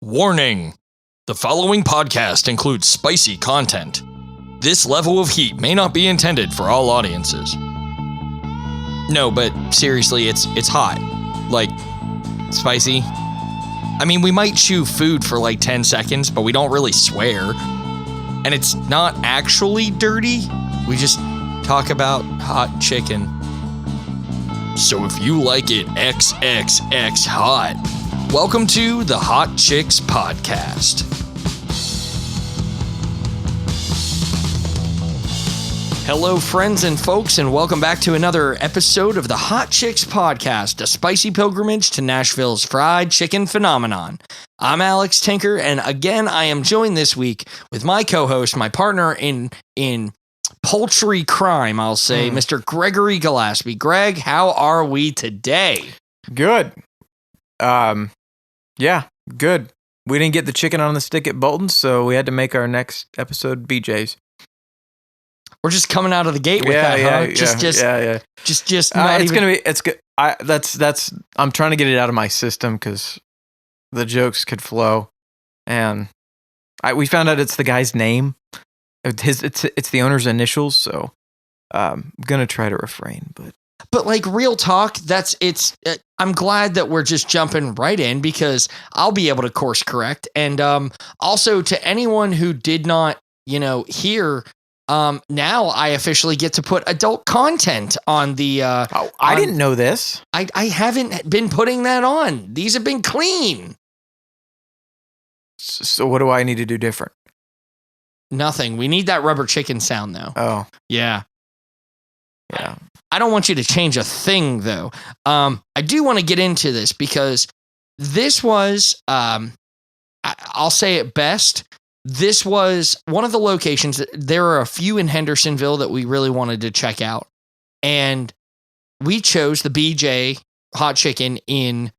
Warning! The following podcast includes spicy content. This level of heat may not be intended for all audiences. No, but seriously, it's hot. Like, spicy. I mean, we might chew food for like 10 seconds, but we don't really swear. And it's not actually dirty. We just talk about hot chicken. So if you like it XXX hot, welcome to the Hot Chicks Podcast. Hello, friends and folks, and welcome back to another episode of the Hot Chicks Podcast, a spicy pilgrimage to Nashville's fried chicken phenomenon. I'm Alex Tinker, and again, I am joined this week with my co-host, my partner in poultry crime, I'll say, Mr. Gregory Gillespie. Greg, how are we today? Good. Yeah, good. We didn't get the chicken on the stick at Bolton, so we had to make our next episode BJ's. We're just coming out of the gate with that, huh? Just not it's even... gonna be. It's good. That's. I'm trying to get it out of my system because the jokes could flow, and we found out it's the guy's name. It's the owner's initials, so I'm gonna try to refrain. But like real talk, I'm glad that we're just jumping right in because I'll be able to course correct. And also to anyone who did not, hear. Now I officially get to put adult content on the. I didn't know this. I haven't been putting that on. These have been clean. So what do I need to do different? Nothing. We need that rubber chicken sound though. Oh yeah. Yeah. I don't want you to change a thing though. I do want to get into this because this was. I'll say it best. This was one of the locations. There are a few in Hendersonville that we really wanted to check out. And we chose the BJ Hot Chicken in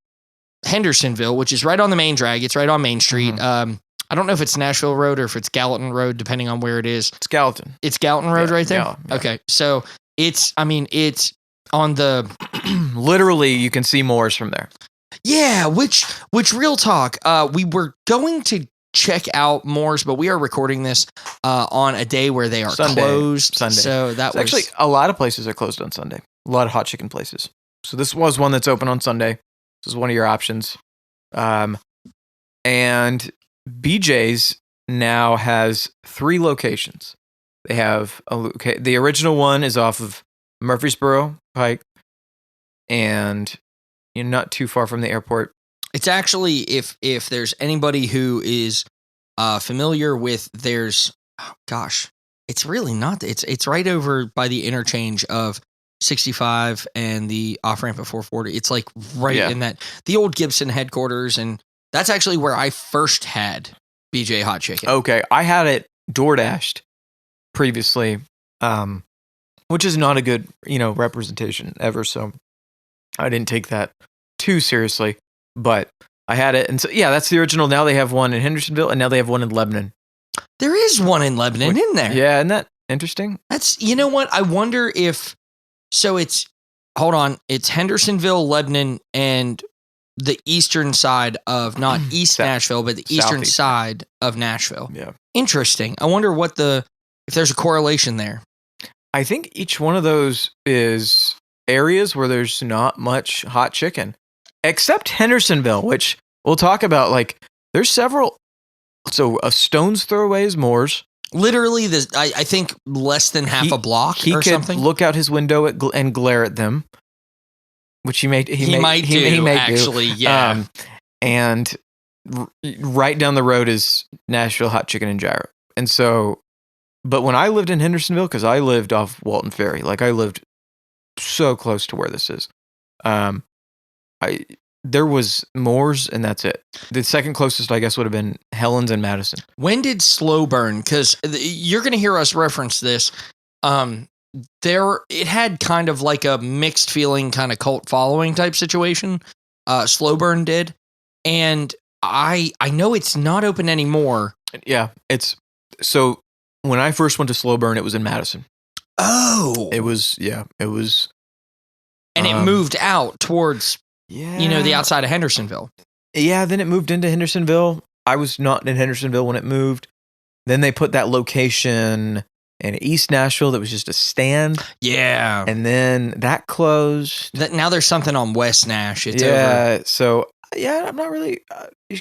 Hendersonville, which is right on the main drag. It's right on Main Street. Mm-hmm. I don't know if it's Nashville Road or if it's Gallatin Road, depending on where it is. It's Gallatin. It's Gallatin Road right there? Yeah. Okay. So it's on the... Literally, you can see Moore's from there. Yeah, which real talk, we were going to check out Moore's, but we are recording this on a day where they are closed. Sunday. So that was actually a lot of places are closed on Sunday. A lot of hot chicken places. So this was one that's open on Sunday. This is one of your options. And BJ's now has 3 locations. They have the original one is off of Murfreesboro Pike, and you're not too far from the airport. It's actually, if there's anybody who is familiar with, it's really not. It's right over by the interchange of 65 and the off ramp at 440. It's like right in that the old Gibson headquarters, and that's actually where I first had BJ Hot Chicken. Okay, I had it DoorDashed previously, which is not a good representation ever. So I didn't take that too seriously. But I had it, and so that's the original. Now they have one in Hendersonville, and now they have one in Lebanon. There is one in Lebanon in there. Yeah, isn't that interesting? That's, what? I wonder if, so it's Hendersonville, Lebanon, and the eastern side of, not East Nashville, but the eastern side of Nashville. Yeah. Interesting. I wonder if there's a correlation there. I think each one of those is areas where there's not much hot chicken. Except Hendersonville, which we'll talk about. Like, there's several. So a stone's throw away is Moore's. Literally, I think less than half a block or something. He could look out his window and glare at them, which he might actually. Yeah. And right down the road is Nashville Hot Chicken and Gyro. And so, but when I lived in Hendersonville, because I lived off Walton Ferry, like I lived so close to where this is. There was Moore's, and that's it. The second closest, I guess, would have been Helen's and Madison. When did Slow Burn? Because you're going to hear us reference this. It had kind of like a mixed feeling, kind of cult following type situation. Slow Burn did, and I know it's not open anymore. Yeah, it's so. When I first went to Slow Burn, it was in Madison. Oh, it was. And it moved out towards. The outside of Hendersonville. Yeah, then it moved into Hendersonville. I was not in Hendersonville when it moved. Then they put that location in East Nashville that was just a stand. Yeah. And then that closed. Now there's something on West Nash. It's yeah. over. So, yeah, I'm not really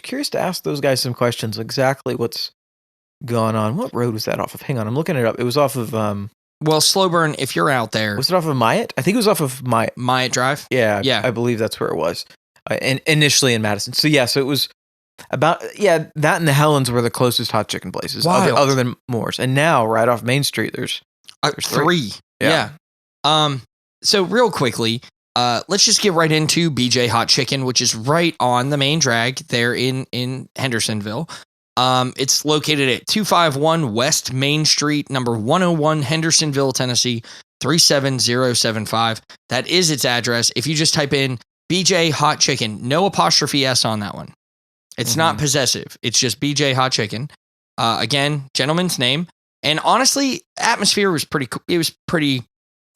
curious to ask those guys some questions. Exactly what's going on. What road was that off of? Hang on. I'm looking it up. It was off of... well, Slow Burn, if you're out there... Was it off of Myatt? I think it was off of Myatt. Myatt Drive? Yeah. Yeah. I believe that's where it was. And initially in Madison. So, yeah. So it was... that and the Helens were the closest hot chicken places, other than Moore's. And now, right off Main Street, there's three. Yeah. So real quickly, let's just get right into BJ Hot Chicken, which is right on the main drag there in Hendersonville. It's located at 251 West Main Street, number 101, Hendersonville, Tennessee, 37075. That is its address. If you just type in BJ Hot Chicken, no apostrophe S on that one. It's not possessive. It's just BJ Hot Chicken. Again, gentleman's name. And honestly, atmosphere was pretty cool. It was pretty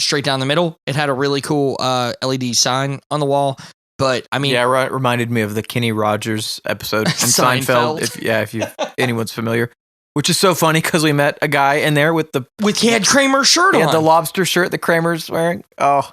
straight down the middle. It had a really cool LED sign on the wall. But I mean, yeah, it reminded me of the Kenny Rogers episode in Seinfeld. If anyone's familiar, which is so funny because we met a guy in there he had Kramer's shirt on. He had the lobster shirt that Kramer's wearing. Oh.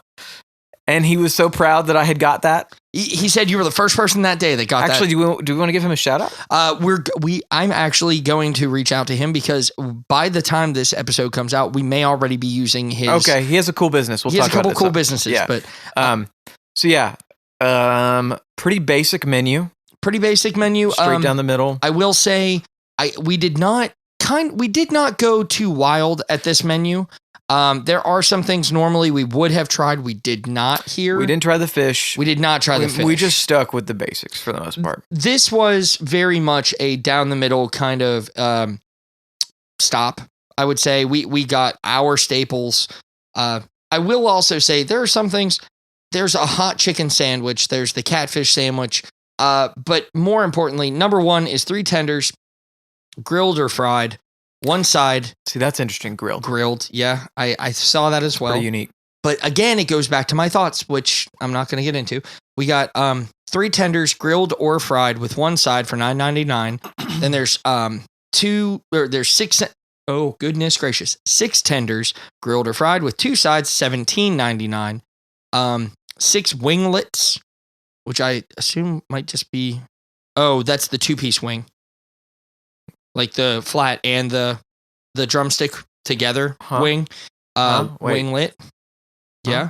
And he was so proud that I had got that. He said you were the first person that day that got that. Actually, do we want to give him a shout out? I'm actually going to reach out to him because by the time this episode comes out, we may already be using his. Okay, he has a cool business. He has a couple cool businesses. Yeah. But pretty basic menu. Pretty basic menu. Straight down the middle. I will say, we did not go too wild at this menu. There are some things normally we would have tried. We did not here. We didn't try the fish. We did not try the fish. We just stuck with the basics for the most part. This was very much a down the middle kind of stop. I would say we got our staples. I will also say there are some things. There's a hot chicken sandwich. There's the catfish sandwich. But more importantly, number one is 3 tenders, grilled or fried. One side. See, that's interesting. Grilled. Yeah. I saw that as well. Pretty unique. But again, it goes back to my thoughts, which I'm not going to get into. We got 3 tenders, grilled or fried, with one side for $9.99. Then there's there's 6. Oh, goodness gracious. 6 tenders, grilled or fried, with 2 sides, $17.99. 6 winglets, which I assume might just be. Oh, that's the 2-piece wing. Like the flat and the drumstick together wing. Winglet. Yeah.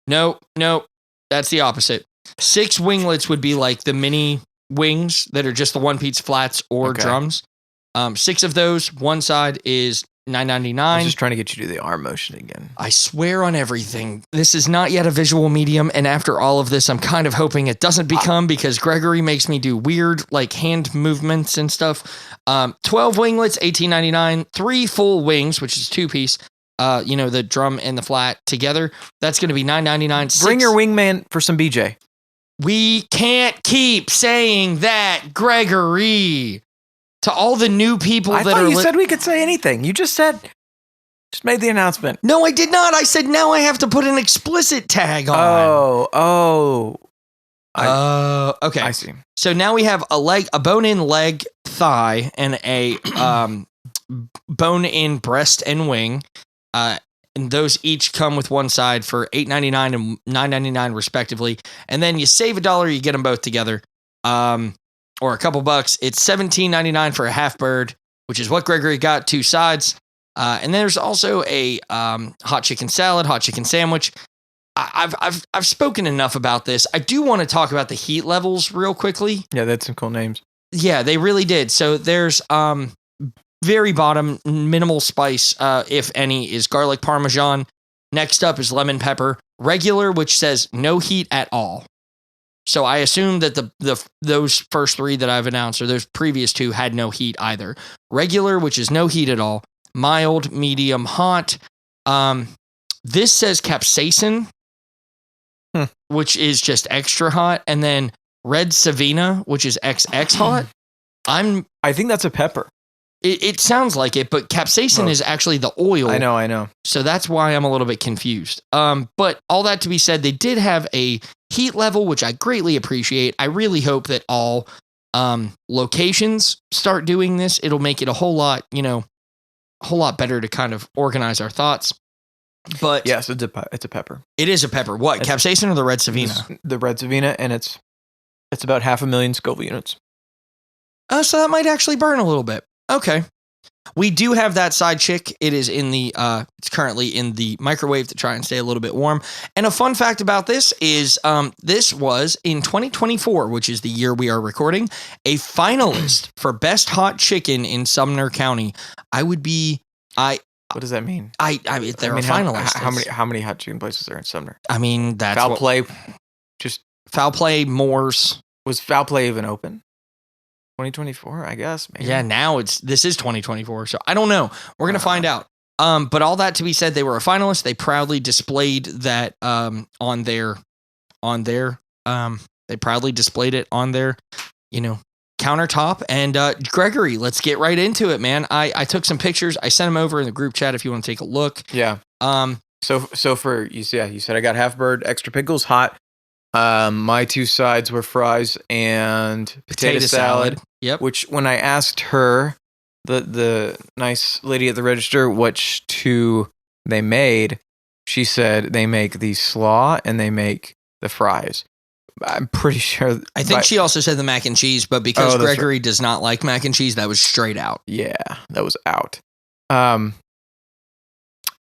No, that's the opposite. 6 winglets would be like the mini wings that are just the 1-piece flats or drums. 6 of those. One side is $9.99. I was just trying to get you to do the arm motion again. I swear on everything. This is not yet a visual medium, and after all of this, I'm kind of hoping it doesn't become, because Gregory makes me do weird like hand movements and stuff. 12 winglets, $18.99. 3 full wings, which is 2-piece. The drum and the flat together. That's going to be $9.99. Bring your wingman for some BJ. We can't keep saying that, Gregory. To all the new people I thought you said we could say anything. You just made the announcement. No, I did not. I said now I have to put an explicit tag on. Okay. I see. So now we have a bone-in leg, thigh, and a bone-in breast and wing. And those each come with one side for $8.99 and $9.99 respectively. And then you save $1, you get them both together. Or a couple bucks. It's $17.99 for a half bird, which is what Gregory got, 2 sides. And there's also a hot chicken salad, hot chicken sandwich. I've spoken enough about this. I do want to talk about the heat levels real quickly. Yeah, that's some cool names. Yeah, they really did. So there's very bottom, minimal spice, if any, is garlic parmesan. Next up is lemon pepper. Regular, which says no heat at all. So I assume that those first 3 that I've announced, or those previous 2, had no heat either. Regular, which is no heat at all. Mild, medium, hot. This says capsaicin, which is just extra hot. And then red Savina, which is XX hot. I think that's a pepper. It sounds like it, but capsaicin is actually the oil. I know. So that's why I'm a little bit confused. But all that to be said, they did have a heat level, which I greatly appreciate. I really hope that all locations start doing this, it'll make it a whole lot better to kind of organize our thoughts. But yes, it's a pepper. It is a pepper. What, capsaicin or the red Savina? The red Savina, and it's about 500,000 Scoville units. Oh, so that might actually burn a little bit. Okay. We do have that side chick. It is it's currently in the microwave to try and stay a little bit warm. And a fun fact about this is this was in 2024, which is the year we are recording, a finalist for best hot chicken in Sumner County. What does that mean? They're a finalist. How many hot chicken places are in Sumner? I mean, that's Foul Play. Foul Play, Moore's. Was Foul Play even open? 2024, I guess. Maybe. Yeah, now this is 2024, so I don't know. We're gonna find out. But all that to be said, they were a finalist. They proudly displayed that on their. They proudly displayed it on their, countertop. And Gregory, let's get right into it, man. I took some pictures. I sent them over in the group chat if you want to take a look. Yeah. So for you said I got half bird, extra pickles, hot. My two sides were fries and potato salad. Yep. Which when I asked her, the nice lady at the register, which two they made, she said they make the slaw and they make the fries. I'm pretty sure. I think she also said the mac and cheese, but because Gregory does not like mac and cheese, that was straight out. Yeah, that was out.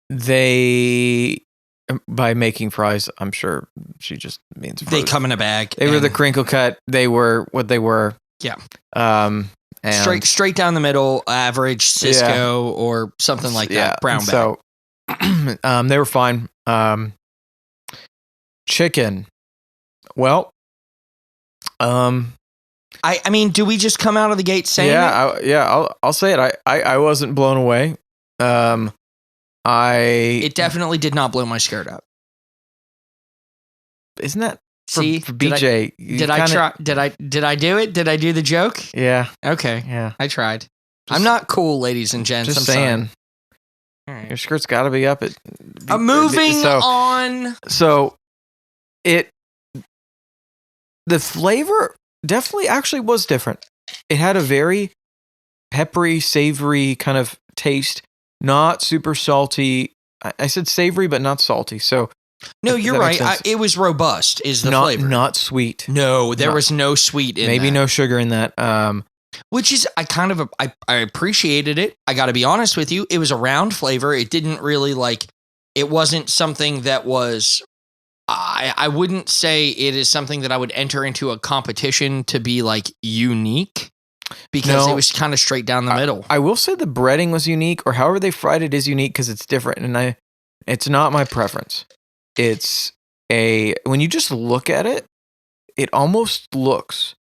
They, by making fries, I'm sure she just means frozen. They come in a bag. They were the crinkle cut. They were what they were. Yeah. And straight down the middle, average Cisco or something like that. Brown bag. So they were fine. Chicken. Well, I mean, do we just come out of the gate saying I'll say it. I wasn't blown away. It definitely did not blow my skirt up. Isn't that for BJ? Did I do it? Did I do the joke? Yeah. Okay. Yeah. I tried. I'm not cool, ladies and gents. Just saying. All right. Your skirt's got to be up. Moving on. So the flavor definitely actually was different. It had a very peppery, savory kind of taste. Not super salty. I said savory, but not salty. So no, you're right. It was robust. Is the flavor not sweet? No, there was no sweet in maybe that. No sugar in that. Which is I appreciated it. I got to be honest with you. It was a round flavor. It didn't really it wasn't something that was. I wouldn't say it is something that I would enter into a competition to be unique. Because it was kind of straight down the middle. I will say the breading was unique, or however they fried it is unique because it's different, and it's not my preference. It's when you just look at it, it almost looks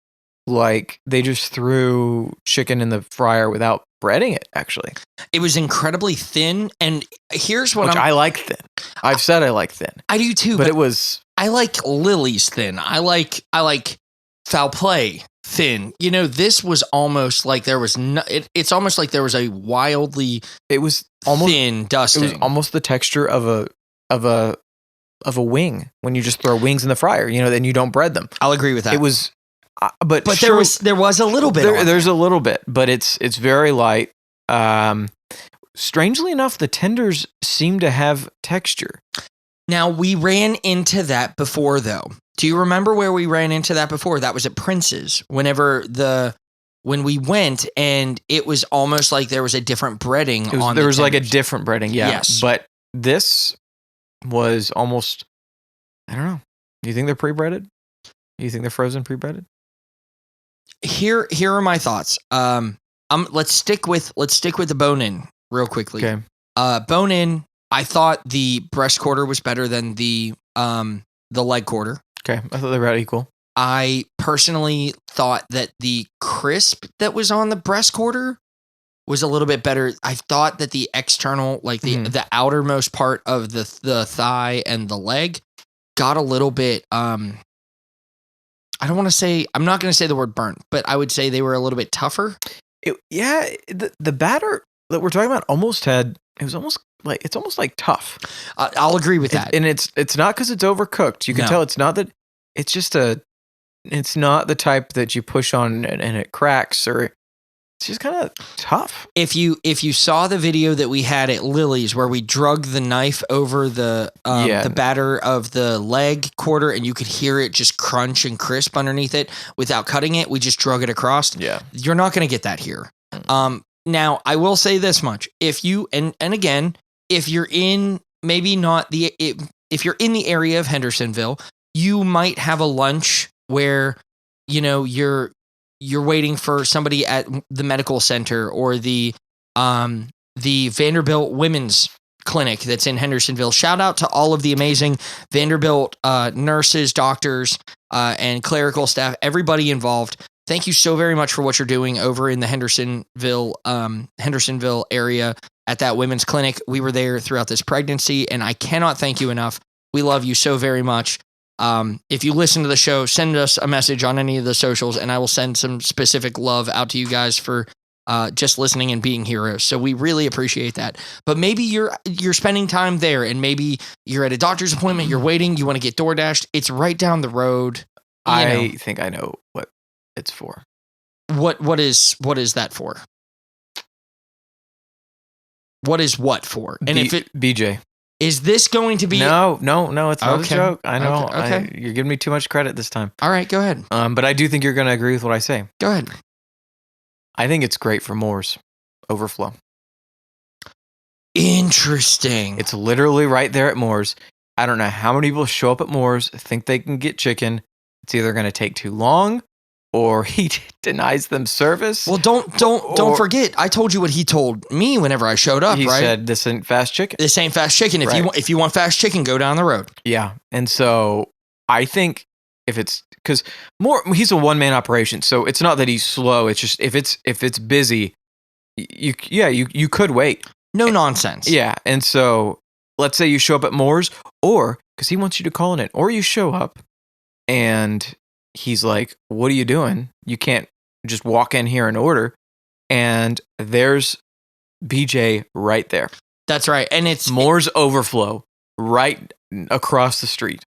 like they just threw chicken in the fryer without breading it. Actually, it was incredibly thin, and here's what I like thin. I've said I like thin. I do too, but it was. I like Lily's thin. I like Foul Play thin. This was almost like there was it's almost like there was a wildly almost thin dusting. It was almost the texture of a wing when you just throw wings in the fryer, then you don't bread them. I'll agree with that. It was but sure, there was a little bit there's a little bit, but it's very light. Strangely enough, the tenders seem to have texture. Now, we ran into that before, though. Do you remember where we ran into that before? That was at Prince's. When we went, and it was almost like there was a different breading on there the was tenders. Like a different breading, yeah. Yes. But this was almost, I don't know. Do you think they're pre-breaded? Do you think they're frozen pre-breaded? Here are my thoughts. Let's stick with the bone-in real quickly. Okay. Bone-in, I thought the breast quarter was better than the leg quarter. Okay, I thought they were about equal. I personally thought that the crisp that was on the breast quarter was a little bit better. I thought that the external, the outermost part of the thigh and the leg got a little bit, I'm not going to say the word burnt, but I would say they were a little bit tougher. The batter that we're talking about it's almost like tough. I'll agree with that. And it's not because it's overcooked. You can tell it's not that. It's just it's not the type that you push on and it cracks, or it's just kind of tough. If you saw the video that we had at Lily's where we drug the knife over the batter of the leg quarter and you could hear it just crunch and crisp underneath it without cutting it, we just drug it across. Yeah. You're not going to get that here. Now, I will say this much. If you, and again, if you're in, maybe not the, if you're in the area of Hendersonville, you might have a lunch where, you know, you're waiting for somebody at the medical center or the Vanderbilt Women's Clinic that's in Hendersonville. Shout out to all of the amazing Vanderbilt nurses, doctors, and clerical staff, everybody involved. Thank you so very much for what you're doing over in the Hendersonville area at that women's clinic. We were there throughout this pregnancy, and I cannot thank you enough. We love you so very much. If you listen to the show, send us a message on any of the socials, and I will send some specific love out to you guys for just listening and being heroes. So we really appreciate that. But maybe you're spending time there, and maybe you're at a doctor's appointment, you're waiting, you want to get DoorDashed. It's right down the road. I think I know what it's for. What is that for? What is what for? And if it BJ. Is this going to be No, it's not a joke. I know. Okay. You're giving me too much credit this time. All right, go ahead. But I do think you're going to agree with what I say. Go ahead. I think it's great for Moore's overflow. Interesting. It's literally right there at Moore's. I don't know how many people show up at Moore's, think they can get chicken. It's either going to take too long or he denies them service. Well, don't forget. I told you what he told me whenever I showed up, he right? He said, this ain't fast chicken. This ain't fast chicken. If you want fast chicken, go down the road. Yeah. And so I think if it's, because he's a one-man operation. So it's not that he's slow. It's just, if it's busy, you could wait. No nonsense. Yeah. And so let's say you show up at Moore's, or because he wants you to call in it, or you show up and he's like, what are you doing? You can't just walk in here and order. And there's BJ right there. That's right. And it's Moore's overflow right across the street.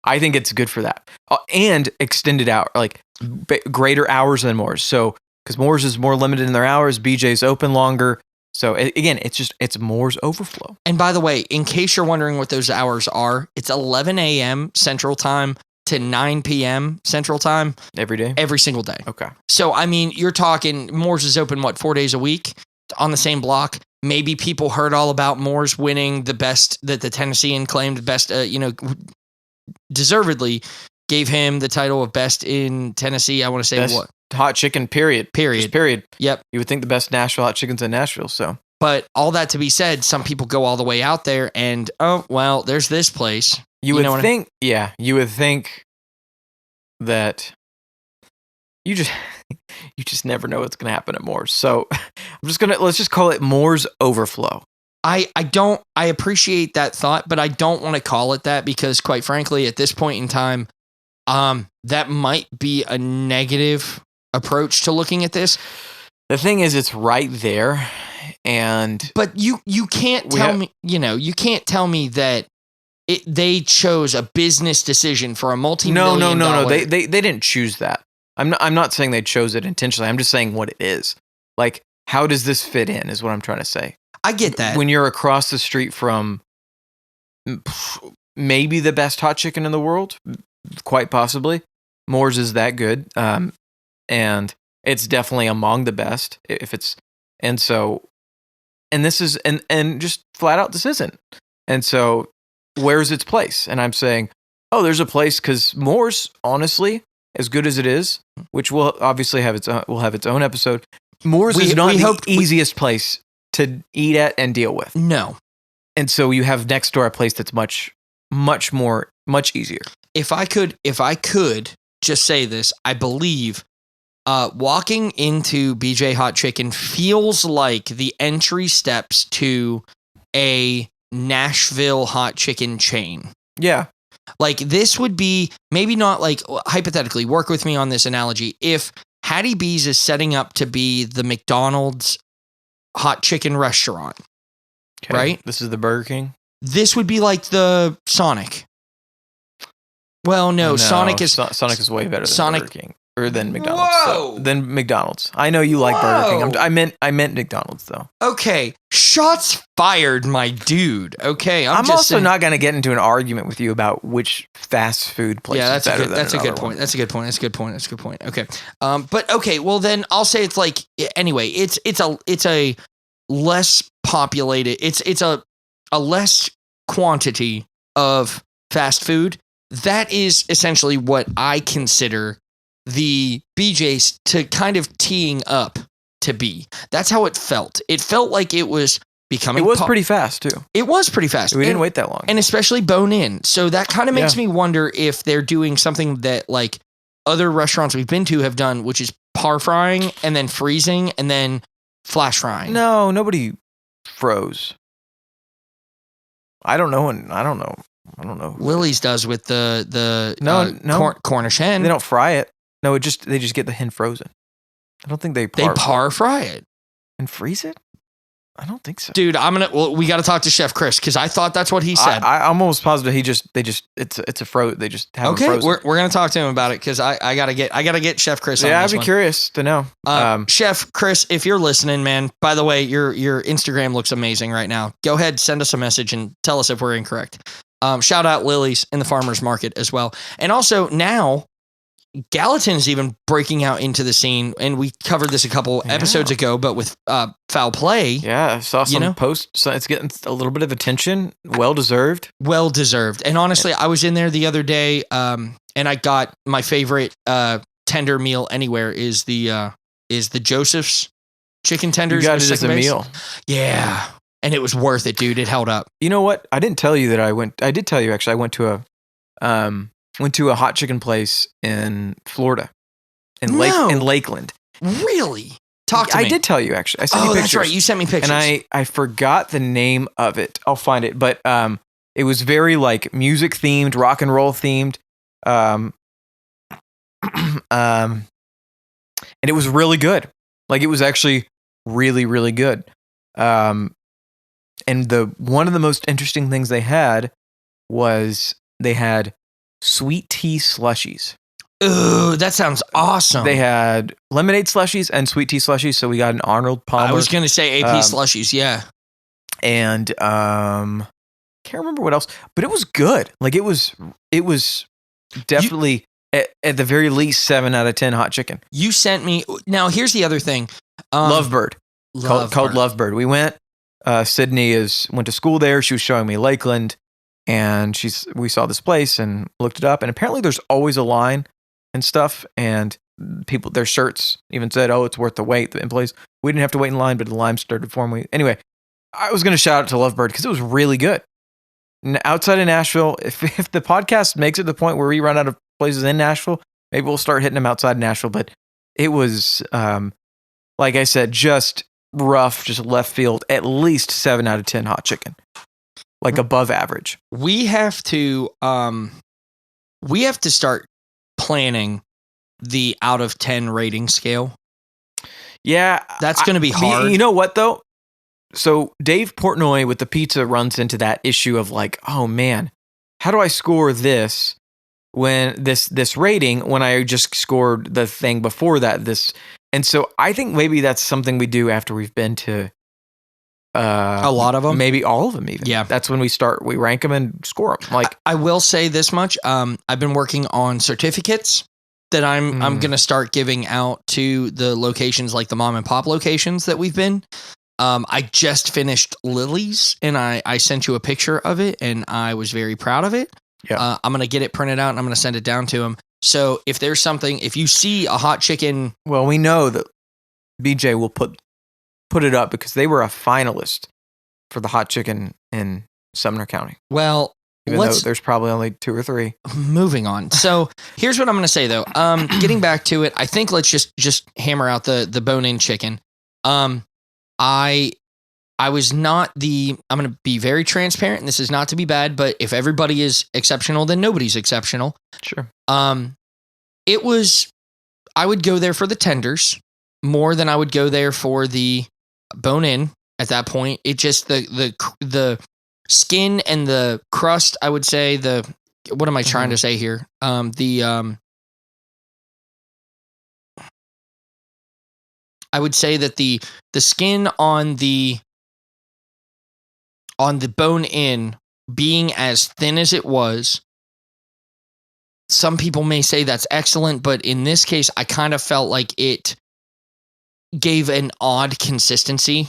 I think it's good for that. And extended out, like greater hours than Moore's. So, because Moore's is more limited in their hours, BJ's open longer. So again, it's Moore's overflow. And by the way, in case you're wondering what those hours are, it's 11 a.m. Central Time to 9 p.m. Central Time. Every day? Every single day. Okay. So, I mean, you're talking, Moore's is open, 4 days a week on the same block? Maybe people heard all about Moore's winning the best, that the Tennessean claimed best, deservedly gave him the title of best in Tennessee. I want to say best what? Hot chicken, period. Just period. Yep. You would think the best Nashville hot chicken's in Nashville, so. But all that to be said, some people go all the way out there and, oh, well, there's this place. You would think that you just never know what's going to happen at Moore's. So let's just call it Moore's overflow. I appreciate that thought, but I don't want to call it that because quite frankly, at this point in time, that might be a negative approach to looking at this. The thing is, it's right there. But you can't tell me, you can't tell me that they chose a business decision for a multi-million No. They didn't choose that. I'm not saying they chose it intentionally. I'm just saying what it is. Like, how does this fit in is what I'm trying to say. I get that. When you're across the street from maybe the best hot chicken in the world, quite possibly, Moore's is that good. And it's definitely among the best and this is, and just flat out, this isn't. And so where's its place? And I'm saying, oh, there's a place, because Moore's, honestly, as good as it is, which will obviously have its own episode, Moore's is not the easiest place to eat at and deal with. No. And so you have next door a place that's much easier. If I could just say this, I believe walking into BJ Hot Chicken feels like the entry steps to a Nashville hot chicken chain. Yeah. Like, this would be, maybe not like, hypothetically, work with me on this analogy. If Hattie B's is setting up to be the McDonald's hot chicken restaurant, right? This is the Burger King? This would be like the Sonic. Well, no, Sonic is way better than Sonic, Burger King or than McDonald's. Whoa! Than McDonald's. I know you like Burger King. I meant McDonald's though. Okay, shots fired, my dude. Okay, I'm also not going to get into an argument with you about which fast food place is better than that's a good point. That's a good point. Okay, but okay, well then I'll say it's like anyway. It's a less populated. It's a less quantity of fast food. That is essentially what I consider the BJ's to kind of teeing up to be. That's how it felt. It felt like it was becoming. It was pretty fast too. It was pretty fast. We didn't wait that long, and especially bone in. So that kind of makes me wonder if they're doing something that like other restaurants we've been to have done, which is par frying and then freezing and then flash frying. No, nobody froze. I don't know. Lily's does with the Cornish hen. They don't fry it. No, they just get the hen frozen. I don't think they par fry it and freeze it. I don't think so, dude. We got to talk to Chef Chris because I thought that's what he said. I'm almost positive it's a froze. They just have it frozen. We're gonna talk to him about it because I gotta get Chef Chris. Yeah, I'd be curious to know. Chef Chris, if you're listening, man. By the way, your Instagram looks amazing right now. Go ahead, send us a message and tell us if we're incorrect. Shout out Lily's in the farmers market as well, and also now. Gallatin's even breaking out into the scene, and we covered this a couple episodes ago, but with foul play. Yeah, I saw some posts. So it's getting a little bit of attention. Well deserved. And honestly, I was in there the other day, and I got my favorite tender meal anywhere is the Joseph's chicken tenders. You got it as a meal. Yeah, and it was worth it, dude. It held up. You know what? I didn't tell you that I did tell you actually. I went to a hot chicken place in Florida, in Lakeland. Really? Talk to me. I did tell you actually. I sent you pictures. That's right. You sent me pictures. And I forgot the name of it. I'll find it. But it was very like music themed, rock and roll themed. And it was really good. Like it was actually really, really good. And one of the most interesting things they had was they had sweet tea slushies. Ooh, that sounds awesome. They had lemonade slushies and sweet tea slushies. So we got an Arnold Palmer. I was going to say AP slushies, yeah. And can't remember what else, but it was good. Like it was definitely at the very least 7 out of 10 hot chicken. You sent me. Now here's the other thing. Lovebird. Called Lovebird. We went. Sydney went to school there. She was showing me Lakeland. And we saw this place and looked it up, and apparently there's always a line and stuff. And people, their shirts even said, "Oh, it's worth the wait." The employees, we didn't have to wait in line, but the line started to form. Anyway, I was going to shout out to Lovebird because it was really good. Outside of Nashville, if the podcast makes it to the point where we run out of places in Nashville, maybe we'll start hitting them outside Nashville. But it was, like I said, just rough, just left field. At least 7 out of 10 hot chicken. Like above average. We have to start planning the out of 10 rating scale. Yeah. That's going to be hard. You know what though? So Dave Portnoy with the pizza runs into that issue of like, oh man, how do I score this when this rating when I just scored the thing before that? And so I think maybe that's something we do after we've been to a lot of them, maybe all of them even. Yeah, that's when we rank them and score them. Like I will say this much: I've been working on certificates that I'm going to start giving out to the locations, like the mom and pop locations that we've been. I just finished Lily's, and I sent you a picture of it, and I was very proud of it. Yeah, I'm going to get it printed out, and I'm going to send it down to him. So if there's something, if you see a hot chicken, well, we know that BJ will put it up because they were a finalist for the hot chicken in Sumner County. Well, even though there's probably only 2 or 3. Moving on. So here's what I'm going to say though. Getting back to it, I think let's just hammer out the bone-in chicken. I was not I'm going to be very transparent, and this is not to be bad, but if everybody is exceptional, then nobody's exceptional. Sure. It was, I would go there for the tenders more than I would go there for the bone-in at that point. It just, the skin and the crust, I would say what am I trying to say here? I would say that the skin on the bone in being as thin as it was, some people may say that's excellent, but in this case, I kind of felt like it gave an odd consistency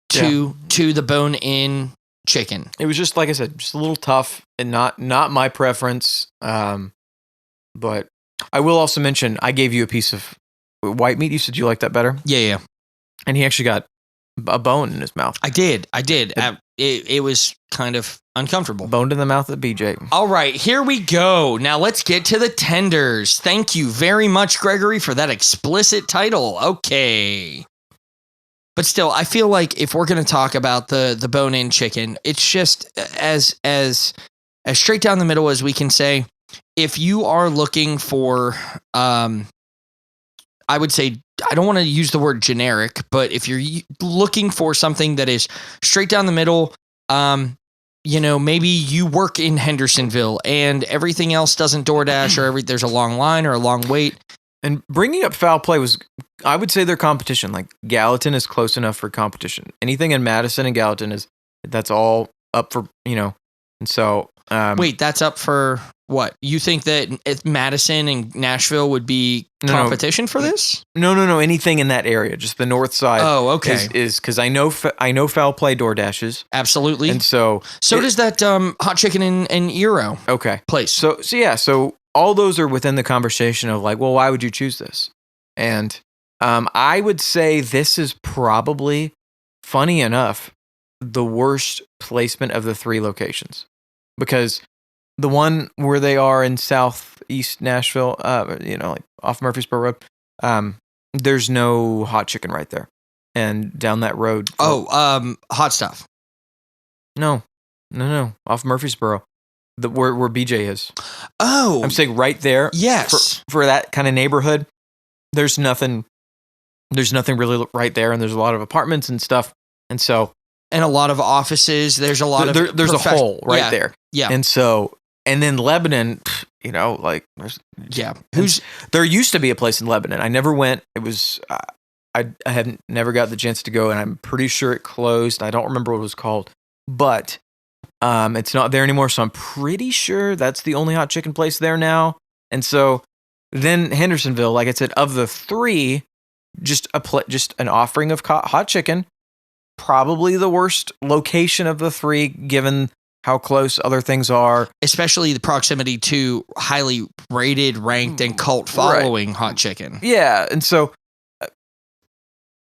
to the bone in chicken. It was just, like I said, just a little tough and not my preference. But I will also mention, I gave you a piece of white meat. You said you liked that better? Yeah. And he actually got a bone in his mouth. I did. It was kind of uncomfortable. Bone in the mouth of BJ. All right, here we go. Now let's get to the tenders. Thank you very much, Gregory, for that explicit title. Okay. But still, I feel like if we're going to talk about the bone-in chicken, it's just as straight down the middle as we can say. If you are looking for, I would say, I don't want to use the word generic, but if you're looking for something that is straight down the middle, maybe you work in Hendersonville and everything else doesn't DoorDash or there's a long line or a long wait. And bringing up foul play was, I would say, their competition. Like, Gallatin is close enough for competition. Anything in Madison and Gallatin that's all up for, and so. Wait, that's up for what? You think that Madison and Nashville would be competition for this? No. Anything in that area, just the north side. Oh, okay. Is because I know foul play DoorDashes. Absolutely. And so does that hot chicken and Euro. Okay. Place. So all those are within the conversation of like, well, why would you choose this? And I would say this is probably, funny enough, the worst placement of the three locations. Because the one where they are in Southeast Nashville, like off Murfreesboro Road, there's no hot chicken right there. And down that road. Hot Stuff. No. Off Murfreesboro. Where BJ is. Oh. I'm saying right there. Yes. For that kind of neighborhood, there's nothing really right there. And there's a lot of apartments and stuff. And so. And a lot of offices. There's a lot of. There's a hole right there. Yeah. And then Lebanon, there used to be a place in Lebanon. I never went. It was, I had never got the chance to go, and I'm pretty sure it closed. I don't remember what it was called, but it's not there anymore. So I'm pretty sure that's the only hot chicken place there now. And so then Hendersonville, like I said, of the three, just an offering of hot chicken. Probably the worst location of the three, given how close other things are. Especially the proximity to highly rated, ranked, and cult following hot chicken. Yeah, and so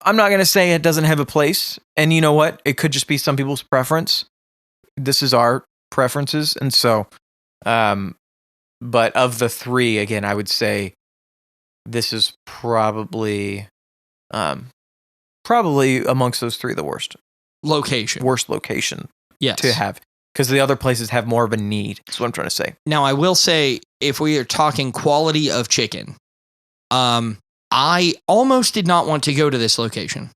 I'm not going to say it doesn't have a place. And you know what? It could just be some people's preference. This is our preferences. And so, but of the three, again, I would say this is probably amongst those three, the worst location to have, because the other places have more of a need. That's what I'm trying to say. Now, I will say, if we are talking quality of chicken, I almost did not want to go to this location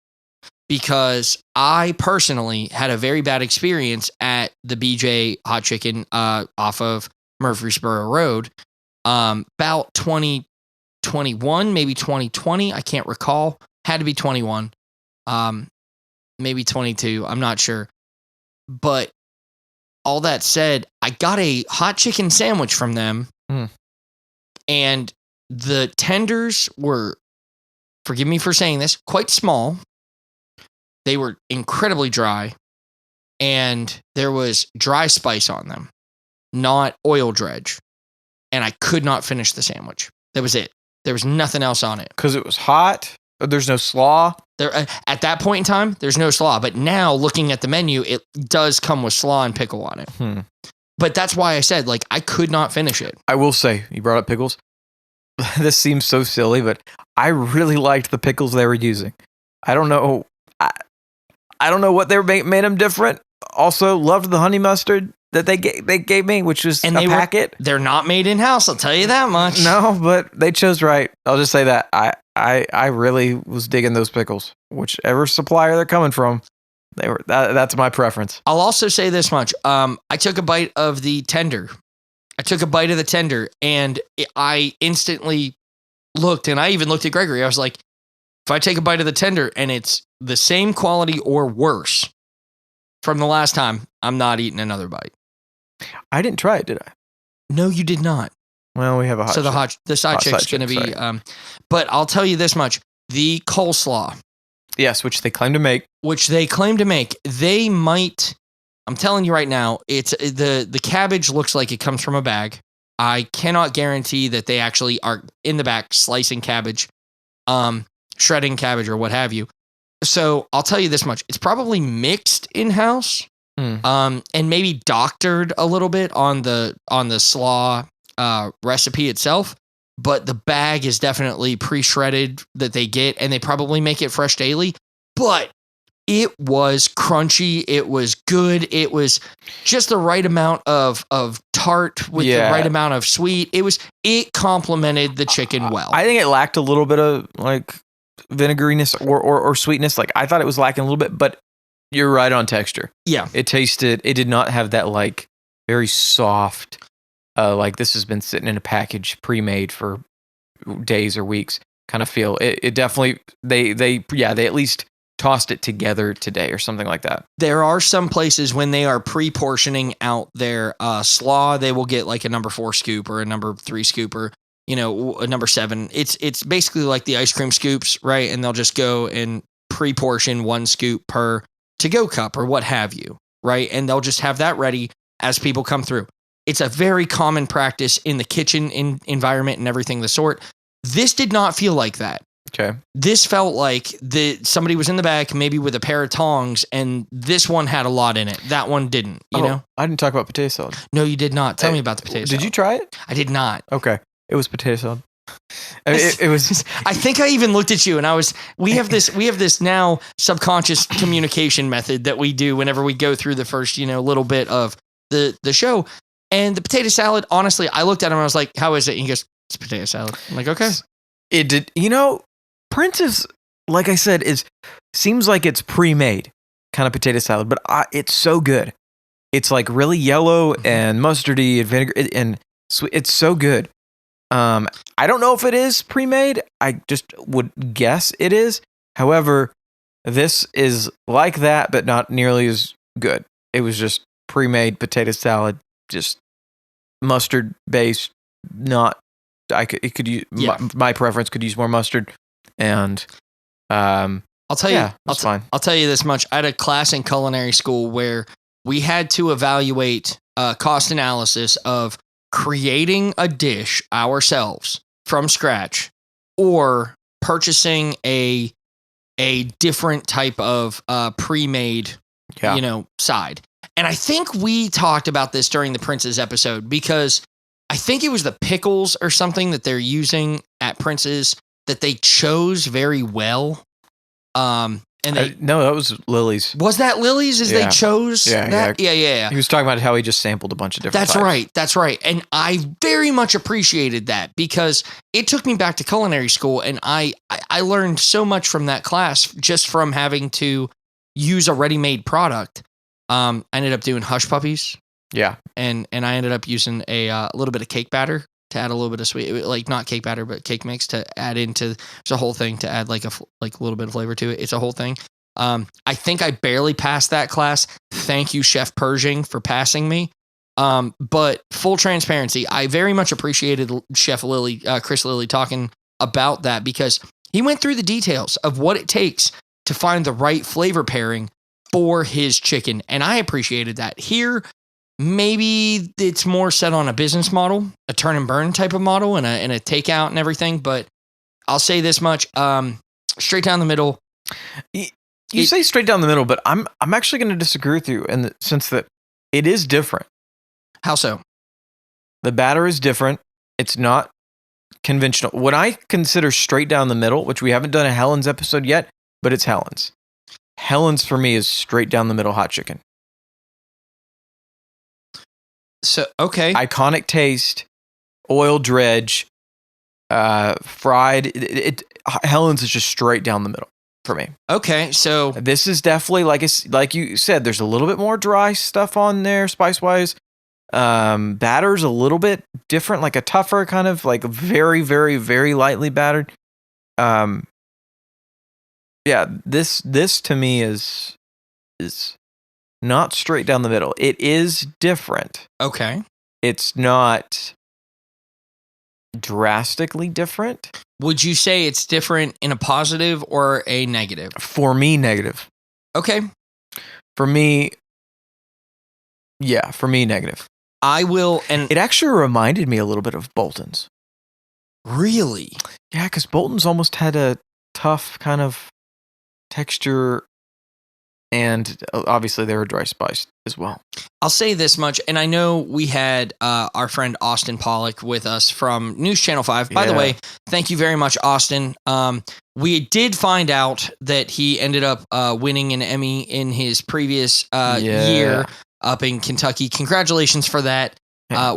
because I personally had a very bad experience at the BJ Hot Chicken off of Murfreesboro Road about 2021, maybe 2020. I can't recall. Had to be 21. Maybe 22. I'm not sure. But all that said, I got a hot chicken sandwich from them. And the tenders were, forgive me for saying this, quite small. They were incredibly dry. And there was dry spice on them, not oil dredge. And I could not finish the sandwich. That was it. There was nothing else on it. Because it was hot? There's no slaw? At that point in time, there's no slaw. But now, looking at the menu, it does come with slaw and pickle on it. But that's why I said, I could not finish it. I will say, you brought up pickles. This seems so silly, but I really liked the pickles they were using. I don't know. I don't know what made them different. Also, loved the honey mustard that they gave me, which was a packet. They're not made in-house, I'll tell you that much. No, but they chose right. I'll just say that. I really was digging those pickles. Whichever supplier they're coming from, that's my preference. I'll also say this much. I took a bite of the tender, I took a bite of the tender, and I instantly looked, and I even looked at Gregory. I was like, if I take a bite of the tender and it's the same quality or worse from the last time, I'm not eating another bite. I didn't try it, did I? No, you did not. Well, we have a hot So chick. the side chick's going to be, but I'll tell you this much. The coleslaw. Yes, which they claim to make. They might, I'm telling you right now, it's the cabbage looks like it comes from a bag. I cannot guarantee that they actually are in the back slicing cabbage, shredding cabbage or what have you. So I'll tell you this much. It's probably mixed in-house, and maybe doctored a little bit on the slaw recipe itself. But the bag is definitely pre-shredded that they get, and they probably make it fresh daily. But it was crunchy. It was good. It was just the right amount of tart with the right amount of sweet. It complemented the chicken well. I think it lacked a little bit of like vinegariness or sweetness. Like I thought it was lacking a little bit, but you're right on texture. Yeah. It did not have that like very soft, like this has been sitting in a package pre-made for days or weeks kind of feel. It definitely, they at least tossed it together today or something like that. There are some places when they are pre-portioning out their slaw, they will get like a number 4 scoop or a number 3 scoop or, a number 7. It's basically like the ice cream scoops, right? And they'll just go and pre-portion 1 scoop per to-go cup or what have you, right? And they'll just have that ready as people come through. It's a very common practice in the kitchen environment and everything of the sort. This did not feel like that. Okay. This felt like somebody was in the back, maybe with a pair of tongs, and this one had a lot in it. That one didn't, you know? I didn't talk about potato salad. No, you did not. Tell me about the potato salad. Did you try it? I did not. Okay. It was potato salad. It was. I think I even looked at you and we have this now subconscious communication method that we do whenever we go through the first, little bit of the show. And the potato salad, honestly, I looked at him and I was like, how is it? And he goes, it's potato salad. I'm like, okay. It did, Prince's, like I said, seems like it's pre-made kind of potato salad, but it's so good. It's like really yellow and mustardy and vinegar and sweet. It's so good. I don't know if it is pre-made. I just would guess it is. However, this is like that, but not nearly as good. It was just pre-made potato salad, just mustard based. My preference could use more mustard. And I'll tell you, that's fine. I'll tell you this much. I had a class in culinary school where we had to evaluate cost analysis of creating a dish ourselves from scratch or purchasing a different type of pre-made, side. And I think we talked about this during the Prince's episode because I think it was the pickles or something that they're using at Prince's that they chose very well. No, that was Lily's. Was that Lily's? They chose that? Yeah. He was talking about how he just sampled a bunch of different types. That's right. And I very much appreciated that because it took me back to culinary school and I learned so much from that class just from having to use a ready-made product. I ended up doing hush puppies. Yeah. And I ended up using a little bit of cake batter to add a little bit of sweet, like not cake batter, but cake mix to add into the whole thing to add like a little bit of flavor to it. It's a whole thing. I think I barely passed that class. Thank you, Chef Pershing, for passing me. But full transparency, I very much appreciated Chef Chris Lilly talking about that because he went through the details of what it takes to find the right flavor pairing for his chicken. And I appreciated that. Here, maybe it's more set on a business model, a turn and burn type of model and a takeout and everything. But I'll say this much, straight down the middle. You say straight down the middle, but I'm actually going to disagree with you in the sense that it is different. How so? The batter is different. It's not conventional. What I consider straight down the middle, which we haven't done a Helen's episode yet, but it's Helen's. Helen's for me is straight down the middle hot chicken. So, okay. Iconic taste, oil dredge, fried. Helen's is just straight down the middle for me. Okay, so this is definitely like you said. There's a little bit more dry stuff on there, spice wise. Batter's a little bit different, like a tougher kind of like very, very, very lightly battered. Yeah, this to me is not straight down the middle. It is different. Okay. It's not drastically different. Would you say it's different in a positive or a negative? For me, negative. Okay. For me, negative. I will, and it actually reminded me a little bit of Bolton's. Really? Yeah, because Bolton's almost had a tough kind of texture, and obviously they were dry spiced as well. I'll say this much, and I know we had our friend Austin Pollock with us from News Channel 5. By the way, thank you very much, Austin. We did find out that he ended up winning an Emmy in his previous year up in Kentucky. Congratulations for that.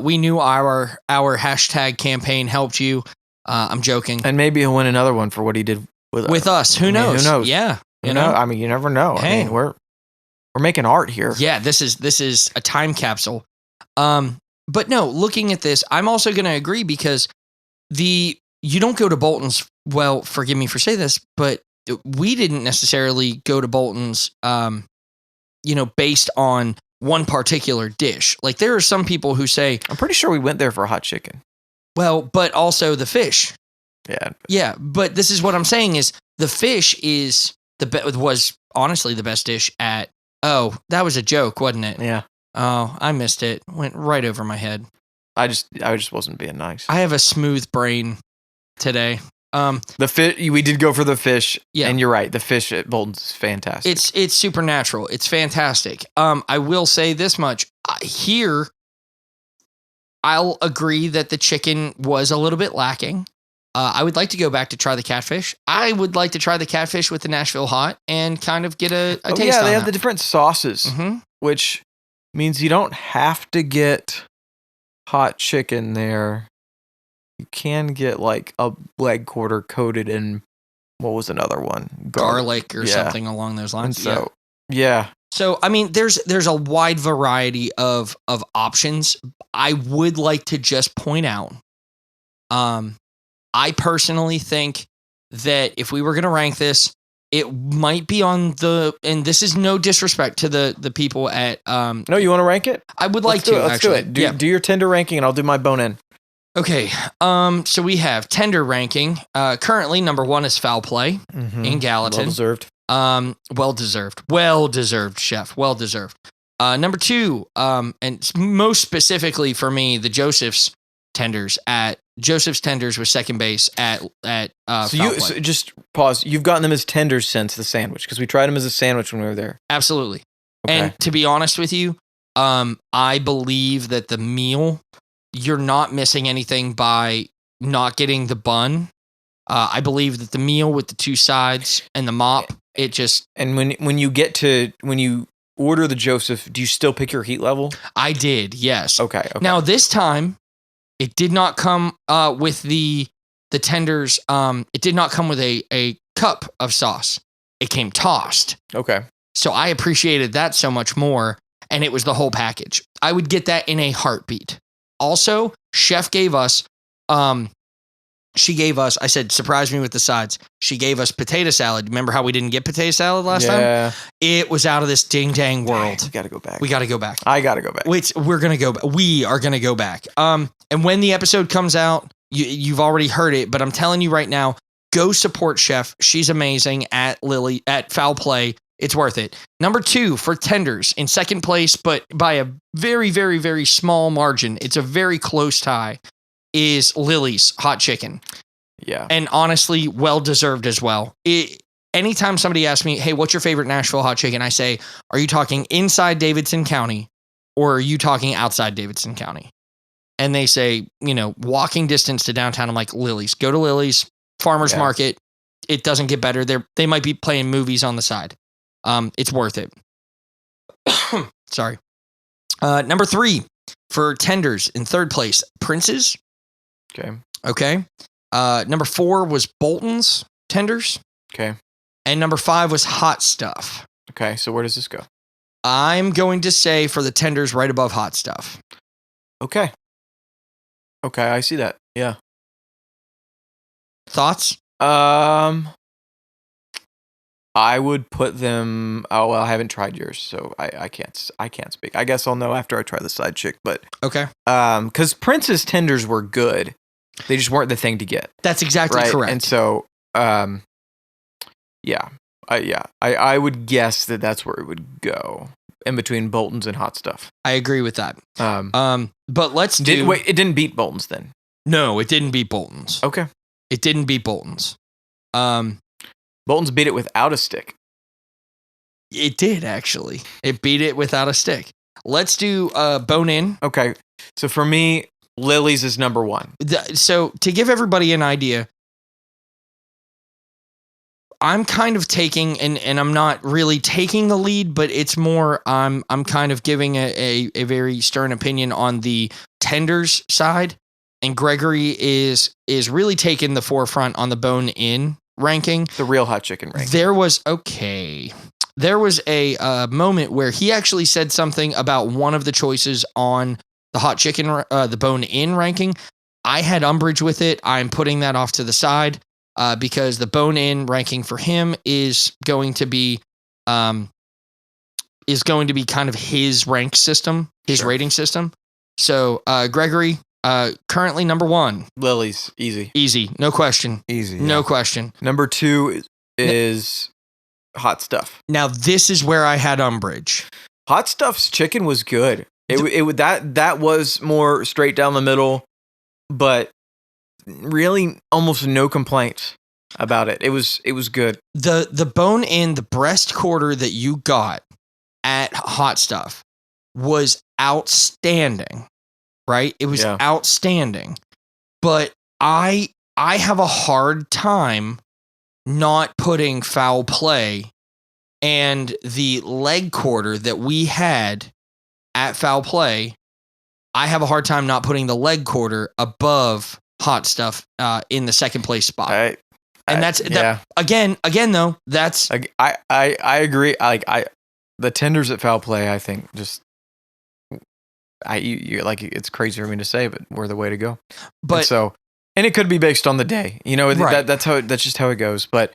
We knew our hashtag campaign helped you. I'm joking. And maybe he'll win another one for what he did with us. Who knows? Who knows? Yeah. You know? I mean, you never know. Hey. I mean, we're making art here. Yeah, this is a time capsule. But no, looking at this, I'm also going to agree because you don't go to Bolton's. Well, forgive me for saying this, but we didn't necessarily go to Bolton's, based on one particular dish. Like there are some people who say, I'm pretty sure we went there for hot chicken. Well, but also the fish. Yeah. Yeah, but this is what I'm saying is the fish is was honestly the best dish at. Oh, that was a joke, wasn't it? Yeah. Oh, I missed it. Went right over my head. I just wasn't being nice. I have a smooth brain today. The fish, we did go for the fish. Yeah. And you're right. The fish at Bolton's is fantastic. It's supernatural. It's fantastic. I will say this much. Here, I'll agree that the chicken was a little bit lacking. I would like to go back to try the catfish. I would like to try the catfish with the Nashville hot and kind of get a taste on they have that. the different sauces, which means you don't have to get hot chicken there. You can get like a leg quarter coated in, what was another one? Garlic or something along those lines. And so, yeah. So, I mean, there's a wide variety of options. I would like to just point out, I personally think that if we were going to rank this, it might be on and this is no disrespect to the people at. No, you want to rank it? I would like to. Let's do it. Do your tender ranking, and I'll do my bone in. Okay. So we have tender ranking. Currently, number 1 is Foul Play in Gallatin. Well deserved. Well deserved, chef. Well deserved. Number 2, and most specifically for me, the Joseph's Tenders was second base at Foul Play. So just pause. You've gotten them as tenders since the sandwich because we tried them as a sandwich when we were there. Absolutely. Okay. And to be honest with you, I believe that the meal, you're not missing anything by not getting the bun. I believe that the meal with the 2 sides and the mop, it just. And when you order the Joseph, do you still pick your heat level? I did, yes. Okay. Now this time, it did not come with the tenders. It did not come with a cup of sauce. It came tossed. Okay. So I appreciated that so much more, and it was the whole package. I would get that in a heartbeat. Also, chef gave us, I said, surprise me with the sides. She gave us potato salad. Remember how we didn't get potato salad last time? It was out of this ding-dang world. We got to go back. We got to go back. I got to go back. Wait, we are going to go back. And when the episode comes out, you've already heard it, but I'm telling you right now, go support Chef. She's amazing at Foul Play. It's worth it. Number 2 for tenders in second place, but by a very, very, very small margin. It's a very close tie. Is Lily's hot chicken. Yeah. And honestly, well deserved as well. Anytime somebody asks me, hey, what's your favorite Nashville hot chicken? I say, are you talking inside Davidson County or are you talking outside Davidson County? And they say, walking distance to downtown. I'm like, Lily's. Go to Lily's, Farmer's Market. It doesn't get better. They might be playing movies on the side. It's worth it. Sorry. Number 3 for tenders in third place, Prince's. Okay. Number 4 was Bolton's tenders. Okay. And number 5 was Hot Stuff. Okay. So where does this go? I'm going to say for the tenders right above Hot Stuff. Okay. Okay, I see that. Yeah. Thoughts? I would put them. Oh well, I haven't tried yours, so I can't speak. I guess I'll know after I try the side chick. But Okay. Because Prince's tenders were good, they just weren't the thing to get. That's exactly Right, correct. and so yeah, I would guess that that's where it would go in between Bolton's and Hot Stuff. I agree with that. But let's do. Wait, it didn't beat Bolton's then. No, it didn't beat Bolton's. Okay, It didn't beat Bolton's. Bolton's beat it without a stick. It did actually. It beat it without a stick. Let's do bone in. Okay, so for me, Lily's is number one. So to give everybody an idea, I'm kind of taking, and I'm not really taking the lead, but it's more I'm kind of giving a very stern opinion on the tenders side, and Gregory is really taking the forefront on the bone in ranking. The real hot chicken ranking. There was a moment where he actually said something about one of the choices on the hot chicken, the bone in ranking. I had umbrage with it. I'm putting that off to the side because the bone in ranking for him is going to be kind of his rank system, his rating system. So Gregory, currently number one. Lily's Easy, no question. Easy, no question. Number two is Hot Stuff. Now this is where I had umbrage. Hot Stuff's chicken was good. That was more straight down the middle, but really almost no complaints about it. It was good. The bone in, the breast quarter that you got at Hot Stuff was outstanding, right? It was outstanding. But I have a hard time not putting foul play and the leg quarter that we had at foul play. I have a hard time not putting the leg quarter above Hot Stuff in the second place spot. Again though, that's I agree. The tenders at foul play, I think just you're like, it's crazy for me to say, but we're the way to go. But and it could be based on the day, right. That's just how it goes. But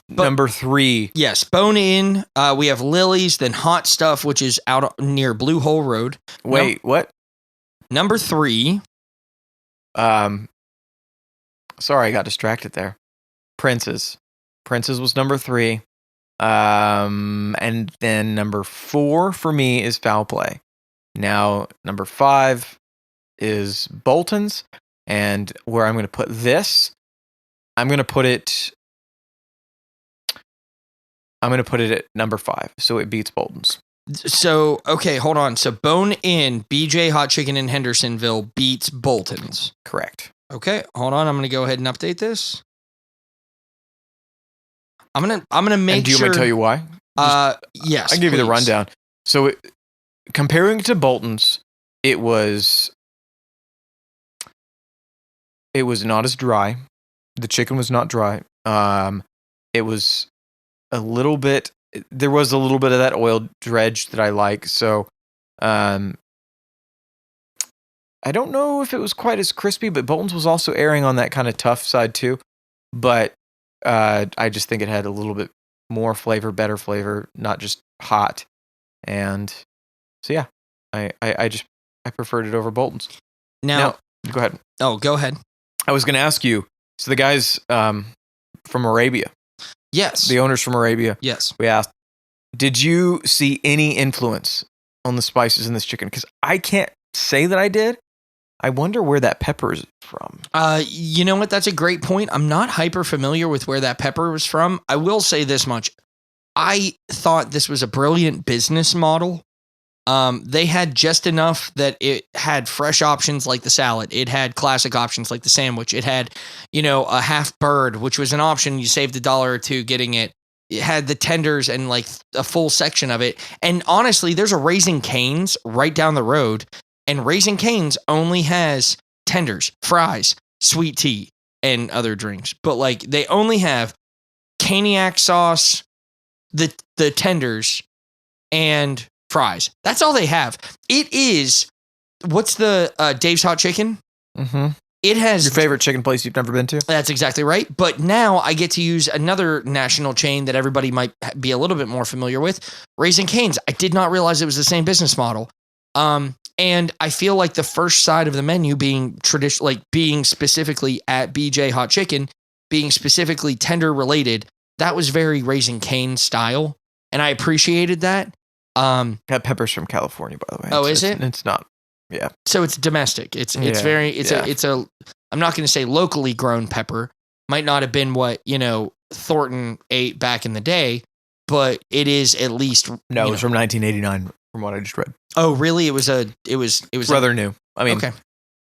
number three, yes, bone in. We have Lily's, then Hot Stuff, which is out near Blue Hole Road. Wait, what? Number three. Sorry, I got distracted there. Prince's was number three. And then number four for me is Foul Play. Now, number five is Bolton's. And where I'm going to put this, I'm going to put it at number five. So it beats Bolton's. So, okay, hold on. So Bone In, BJ Hot Chicken in Hendersonville beats Bolton's. Correct. Okay, hold on. I'm going to go ahead and update this. I'm gonna make do you want me to tell you why? Yes. I'll give you the rundown. So comparing to Bolton's, it was not as dry. The chicken was not dry. It was a little bit. There was a little bit of that oil dredge that I like. So, I don't know if it was quite as crispy, but Bolton's was also erring on that kind of tough side too. But I just think it had a little bit more flavor, better flavor, not just hot. And so yeah, I preferred it over Bolton's. Now go ahead. Oh, go ahead. I was going to ask you. So the guys from Arabia. Yes. The owners from Arabia. Yes. We asked, did you see any influence on the spices in this chicken? Because I can't say that I did. I wonder where that pepper is from. You know what? That's a great point. I'm not hyper familiar with where that pepper was from. I will say this much. I thought this was a brilliant business model. They had just enough that it had fresh options like the salad. It had classic options like the sandwich. It had, a half bird, which was an option. You saved $1 or $2 getting it. It had the tenders and like a full section of it. And honestly, there's a Raising Cane's right down the road. And Raising Cane's only has tenders, fries, sweet tea, and other drinks. But like they only have caniac sauce, the tenders, and fries. That's all they have. It is what's the Dave's Hot Chicken? Mm-hmm. It has your favorite chicken place you've never been to. That's exactly right. But now I get to use another national chain that everybody might be a little bit more familiar with, Raising Cane's. I did not realize it was the same business model. And I feel like the first side of the menu being traditional, like being specifically at BJ Hot Chicken, being specifically tender related, that was very Raising Cane style, and I appreciated that. That pepper's from California, by the way. Oh, is it? It's not. Yeah. So it's domestic. It's I'm not going to say locally grown pepper. Might not have been what, Thornton ate back in the day, but it is at least. No, it was from 1989 from what I just read. Oh, really? It was rather new. I mean, okay.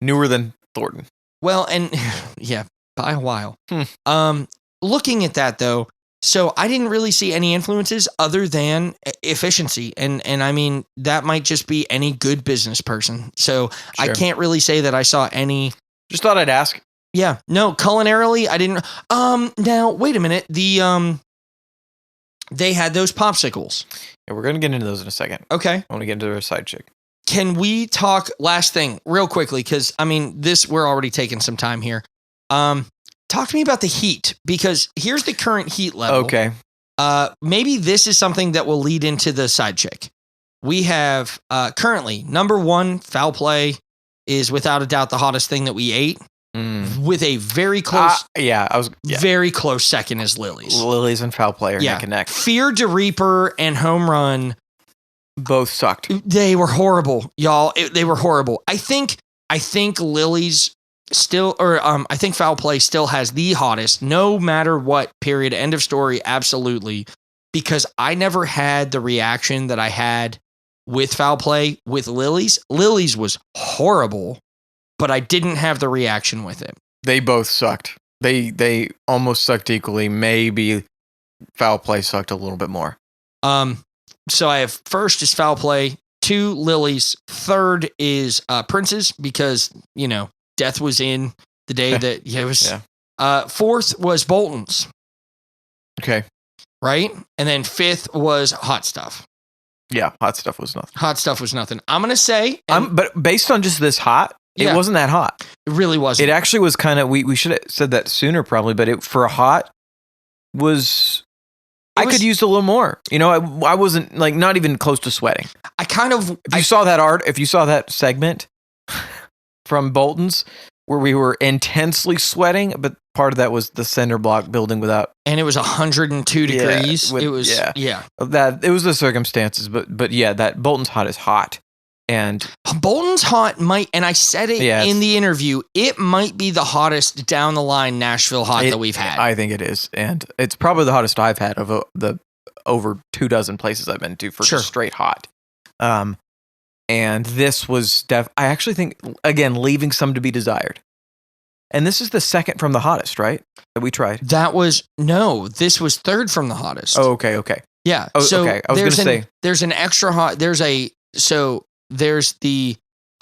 Newer than Thornton. Well, and yeah, by a while. Looking at that though, so I didn't really see any influences other than efficiency. And I mean, that might just be any good business person. So sure. I can't really say that I saw any. Just thought I'd ask. Yeah. No, culinarily, I didn't. Now, wait a minute. They had those popsicles. Yeah, we're going to get into those in a second. Okay. I want to get into their side chick. Can we talk last thing real quickly? Because, I mean, we're already taking some time here. Talk to me about the heat, because here's the current heat level. Okay. Maybe this is something that will lead into the side chick. We have currently number one, Foul Play is without a doubt the hottest thing that we ate, with a very close. Very close second is Lily's. Lily's and Foul Play are neck and neck. Fear to Reaper and Home Run both sucked. They were horrible, y'all. They were horrible. I think Lily's still, I think Foul Play still has the hottest, no matter what, period, end of story, absolutely, because I never had the reaction that I had with Foul Play with Lily's. Lily's was horrible, but I didn't have the reaction with it. They both sucked. They almost sucked equally. Maybe Foul Play sucked a little bit more. So I have first is Foul Play, 2 Lily's, third is Prince's, because, death was in the day that it was. Yeah. Fourth was Bolton's. Okay. Right? And then fifth was Hot Stuff. Yeah, Hot Stuff was nothing. Hot Stuff was nothing. I'm going to say. But based on just this hot, it wasn't that hot. It really wasn't. It actually was kind of, we should have said that sooner probably, but for a hot was, I could use a little more. I wasn't like not even close to sweating. If you saw that segment from Bolton's where we were intensely sweating, but part of that was the cinder block building without. And it was 102 degrees. It was that it was the circumstances, but yeah, that Bolton's hot is hot. And Bolton's hot and I said it in the interview, it might be the hottest down the line Nashville hot that we've had. I think it is. And it's probably the hottest I've had of the over 24 places I've been to for straight hot. And this was I actually think, again, leaving some to be desired. And this is the second from the hottest, right? That we tried. This was third from the hottest. Oh, okay. Yeah. Oh, so okay. I was going to say. There's an extra hot. There's the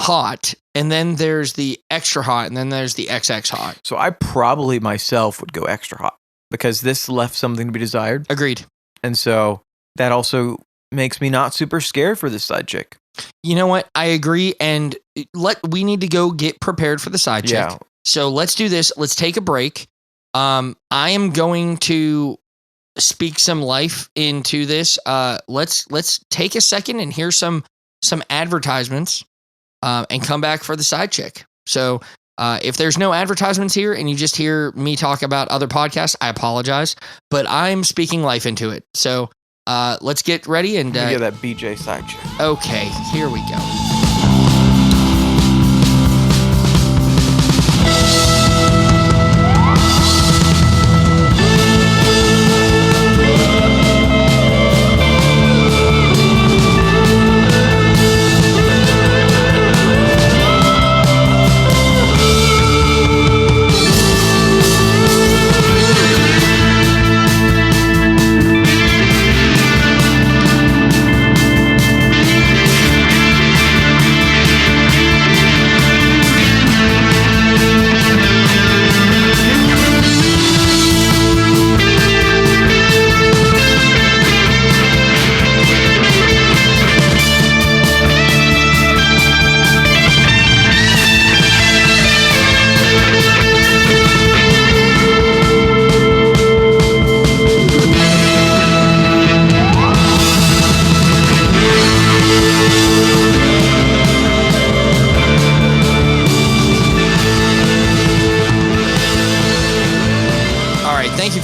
hot, and then there's the extra hot, and then there's the XX hot. So I probably myself would go extra hot because this left something to be desired. Agreed. And so that also makes me not super scared for this side chick. You know what? I agree. And we need to go get prepared for the side chick. Yeah. So let's do this. Let's take a break. I am going to speak some life into this. Let's take a second and hear some advertisements, and come back for the side chick. So if there's no advertisements here and you just hear me talk about other podcasts, I apologize, but I'm speaking life into it. So let's get ready and get that BJ side chick. Okay, here we go.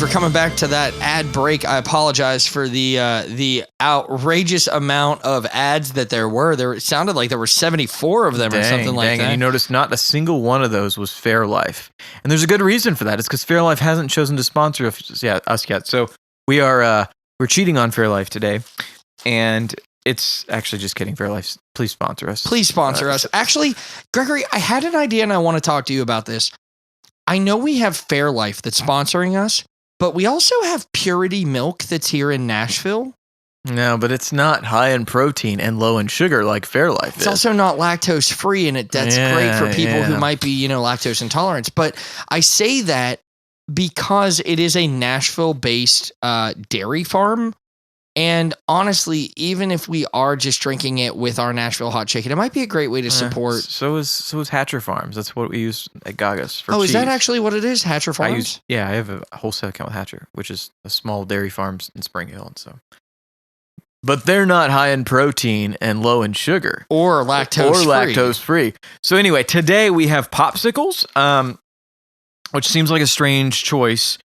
coming back to that ad break. I apologize for the outrageous amount of ads that there were. It sounded like there were 74 of them or something like that. And you notice not a single one of those was Fairlife. And there's a good reason for that. It's because Fairlife hasn't chosen to sponsor us yet. So we're cheating on Fairlife today. And it's actually just kidding. Fairlife, please sponsor us. Please sponsor us. Actually, Gregory, I had an idea and I want to talk to you about this. I know we have Fairlife that's sponsoring us, but we also have Purity Milk that's here in Nashville. No, but it's not high in protein and low in sugar like Fairlife is. It's also not lactose free, and that's great for people who might be, lactose intolerant. But I say that because it is a Nashville-based dairy farm. And honestly, even if we are just drinking it with our Nashville hot chicken, it might be a great way to support. So is Hatcher Farms. That's what we use at Gaga's for cheese. Is that actually what it is? Hatcher Farms? I have a wholesale account with Hatcher, which is a small dairy farms in Spring Hill, and so. But they're not high in protein and low in sugar or lactose free. So anyway, today we have popsicles, which seems like a strange choice.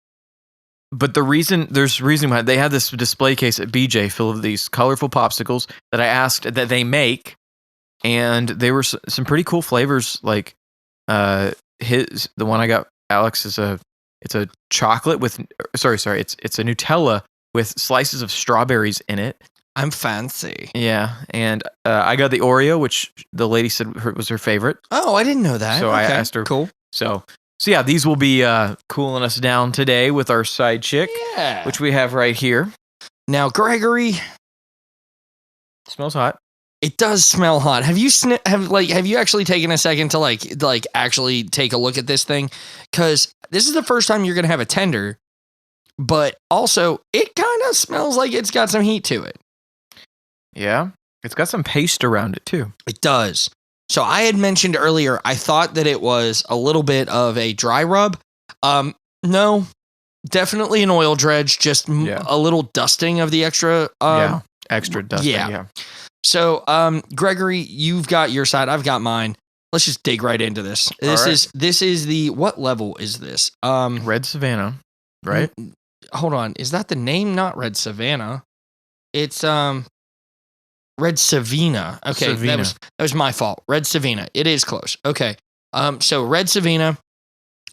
But there's reason why they had this display case at BJ full of these colorful popsicles that I asked that they make, and they were some pretty cool flavors. Like the one I got Alex it's a chocolate with it's a Nutella with slices of strawberries in it. I'm fancy. Yeah, and I got the Oreo, which the lady said was her favorite. Oh, I didn't know that. So I asked her. Cool. So yeah, these will be cooling us down today with our side chick, which we have right here. Now, Gregory, smells hot. It does smell hot. Have you actually taken a second to like actually take a look at this thing? Because this is the first time you're gonna have a tender, but also it kind of smells like it's got some heat to it. Yeah, it's got some paste around it too. It does. So I had mentioned earlier, I thought that it was a little bit of a dry rub. No, definitely an oil dredge, just a little dusting of the extra. Extra dusting. Yeah. So, Gregory, you've got your side. I've got mine. Let's just dig right into this. This is the, what level is this? Red Savannah, right? Hold on. Is that the name? Not Red Savannah. It's, Red Savina. Okay, Savina. That was my fault. Red Savina. It is close. Okay. So Red Savina,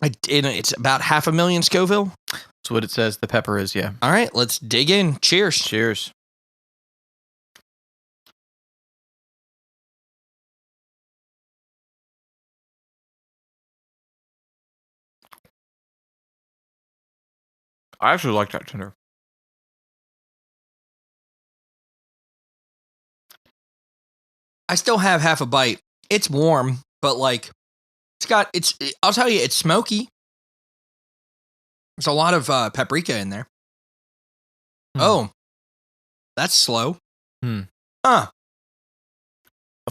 it's about 500,000 Scoville. That's what it says. The pepper is, yeah. All right, let's dig in. Cheers. Cheers. I actually like that tender. I still have half a bite. It's warm, but I'll tell you, it's smoky. There's a lot of paprika in there. Oh, that's slow.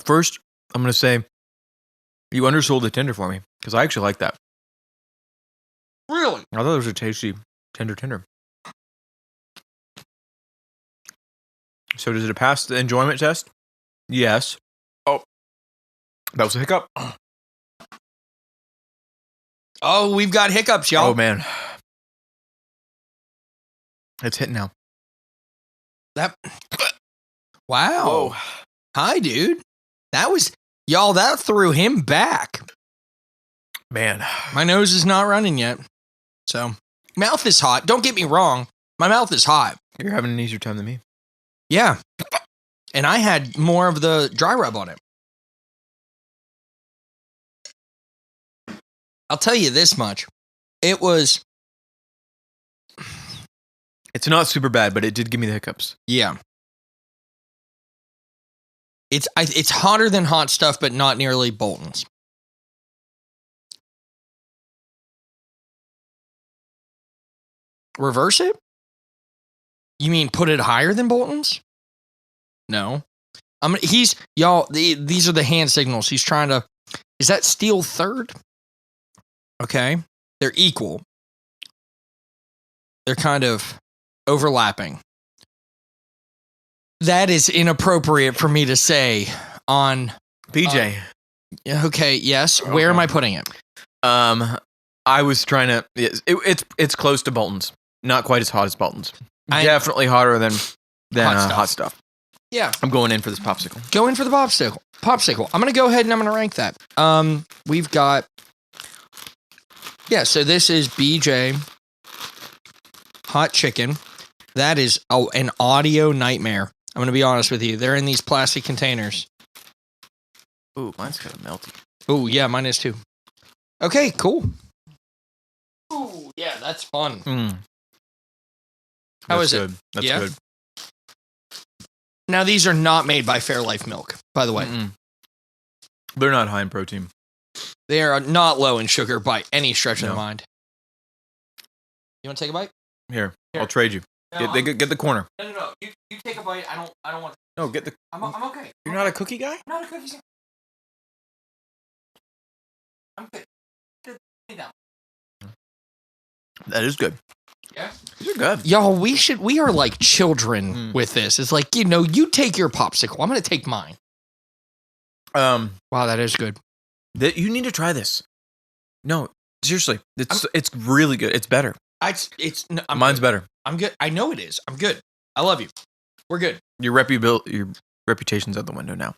First, I'm going to say you undersold the tender for me because I actually like that. Really? I thought it was a tasty tender. So does it pass the enjoyment test? Yes. Oh, that was a hiccup. Oh, we've got hiccups, y'all. Oh, man. It's hitting now. Wow. Whoa. Hi, dude. That threw him back. Man. My nose is not running yet. So, mouth is hot. Don't get me wrong. My mouth is hot. You're having an easier time than me. Yeah. And I had more of the dry rub on it. I'll tell you this much. It's not super bad, but it did give me the hiccups. Yeah. It's hotter than hot stuff, but not nearly Bolton's. Reverse it? You mean put it higher than Bolton's? No. These are the hand signals. He's trying to, is that steel third? Okay. They're equal. They're kind of overlapping. That is inappropriate for me to say on BJ. Okay. Yes. Okay. Where am I putting it? I was trying to, it's close to Bolton's. not quite as hot as Bolton's. Definitely hotter than hot stuff. Yeah. I'm going in for this popsicle. Go in for the popsicle. I'm going to go ahead and I'm going to rank that. We've got... Yeah, so this is BJ Hot Chicken. That is an audio nightmare. I'm going to be honest with you. They're in these plastic containers. Ooh, mine's kind of melty. Ooh, yeah, mine is too. Okay, cool. Ooh, yeah, that's fun. How is it? That's good. Now, these are not made by Fairlife Milk, by the way. They're not high in protein. They are not low in sugar by any stretch of the mind. You want to take a bite? Here. I'll trade you. No, get the corner. No. You take a bite. I don't want. No, get the. I'm okay. You're not a cookie guy? I'm not a cookie guy. I'm good. That is good. Yeah, you're good. Y'all, we are like children with this. It's like, you take your popsicle. I'm gonna take mine. Wow, that is good. You need to try this. No, seriously, it's really good. It's better. Mine's better. I'm good. I know it is. I'm good. I love you. We're good. Your reputation's out the window now.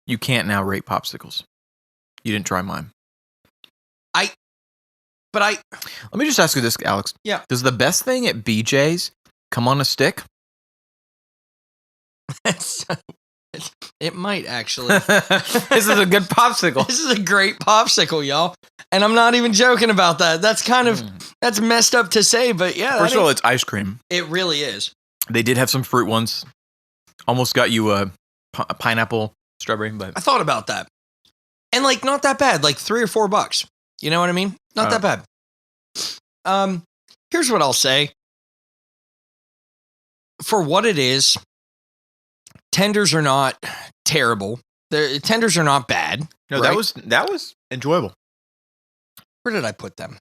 You can't now rate popsicles. You didn't try mine. Let me just ask you this, Alex. Yeah. Does the best thing at BJ's come on a stick? It might actually. This is a good popsicle. This is a great popsicle, y'all. And I'm not even joking about that. That's kind of, that's messed up to say, but yeah. First of all, it's ice cream. It really is. They did have some fruit ones. Almost got you a pineapple, strawberry, but I thought about that. And not that bad, like $3 or $4. You know what I mean? Not that bad. Here's what I'll say. For what it is, tenders are not terrible. The tenders are not bad. No, right? that was enjoyable. Where did I put them?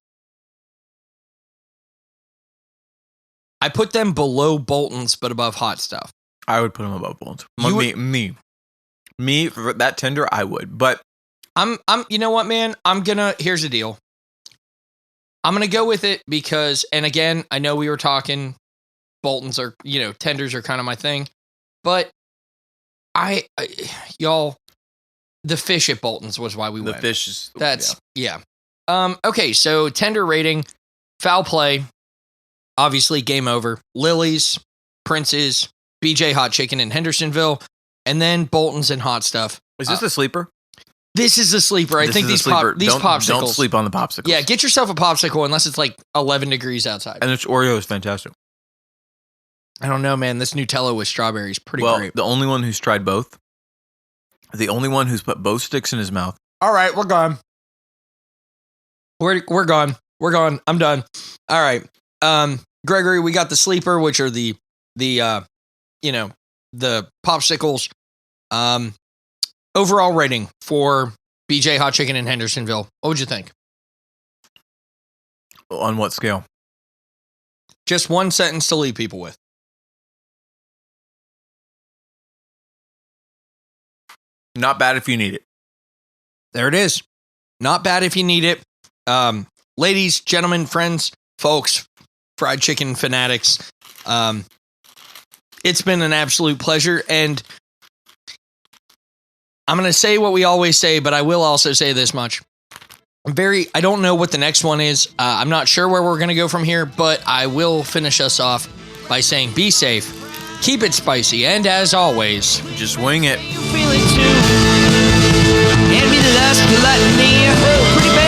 I put them below Bolton's, but above hot stuff. I would put them above Bolton's. Me for that tender, I would. But you know what, man? Here's the deal. I'm going to go with it because, and again, I know we were talking Bolton's are, tenders are kind of my thing, but y'all, the fish at Bolton's was why we went. The fish is, yeah. Okay, so tender rating, foul play, obviously game over. Lily's, Prince's, BJ Hot Chicken in Hendersonville, and then Bolton's and hot stuff. Is this a sleeper? This is a sleeper. I think these popsicles. Don't sleep on the popsicles. Yeah, get yourself a popsicle unless it's 11 degrees outside. And this Oreo is fantastic. I don't know, man. This Nutella with strawberries, pretty great. The only one who's tried both. The only one who's put both sticks in his mouth. All right, we're gone. We're gone. We're gone. I'm done. All right. Gregory, we got the sleeper, which are the popsicles. Overall rating for BJ Hot Chicken in Hendersonville. What would you think? On what scale? Just one sentence to leave people with. Not bad if you need it. There it is. Not bad if you need it. Ladies, gentlemen, friends, folks, fried chicken fanatics. It's been an absolute pleasure. And I'm going to say what we always say, but I will also say this much. I don't know what the next one is. I'm not sure where we're going to go from here, but I will finish us off by saying be safe, keep it spicy, and as always, just wing it. You feel it too. Hand me the lust, gluttony, pretty bad.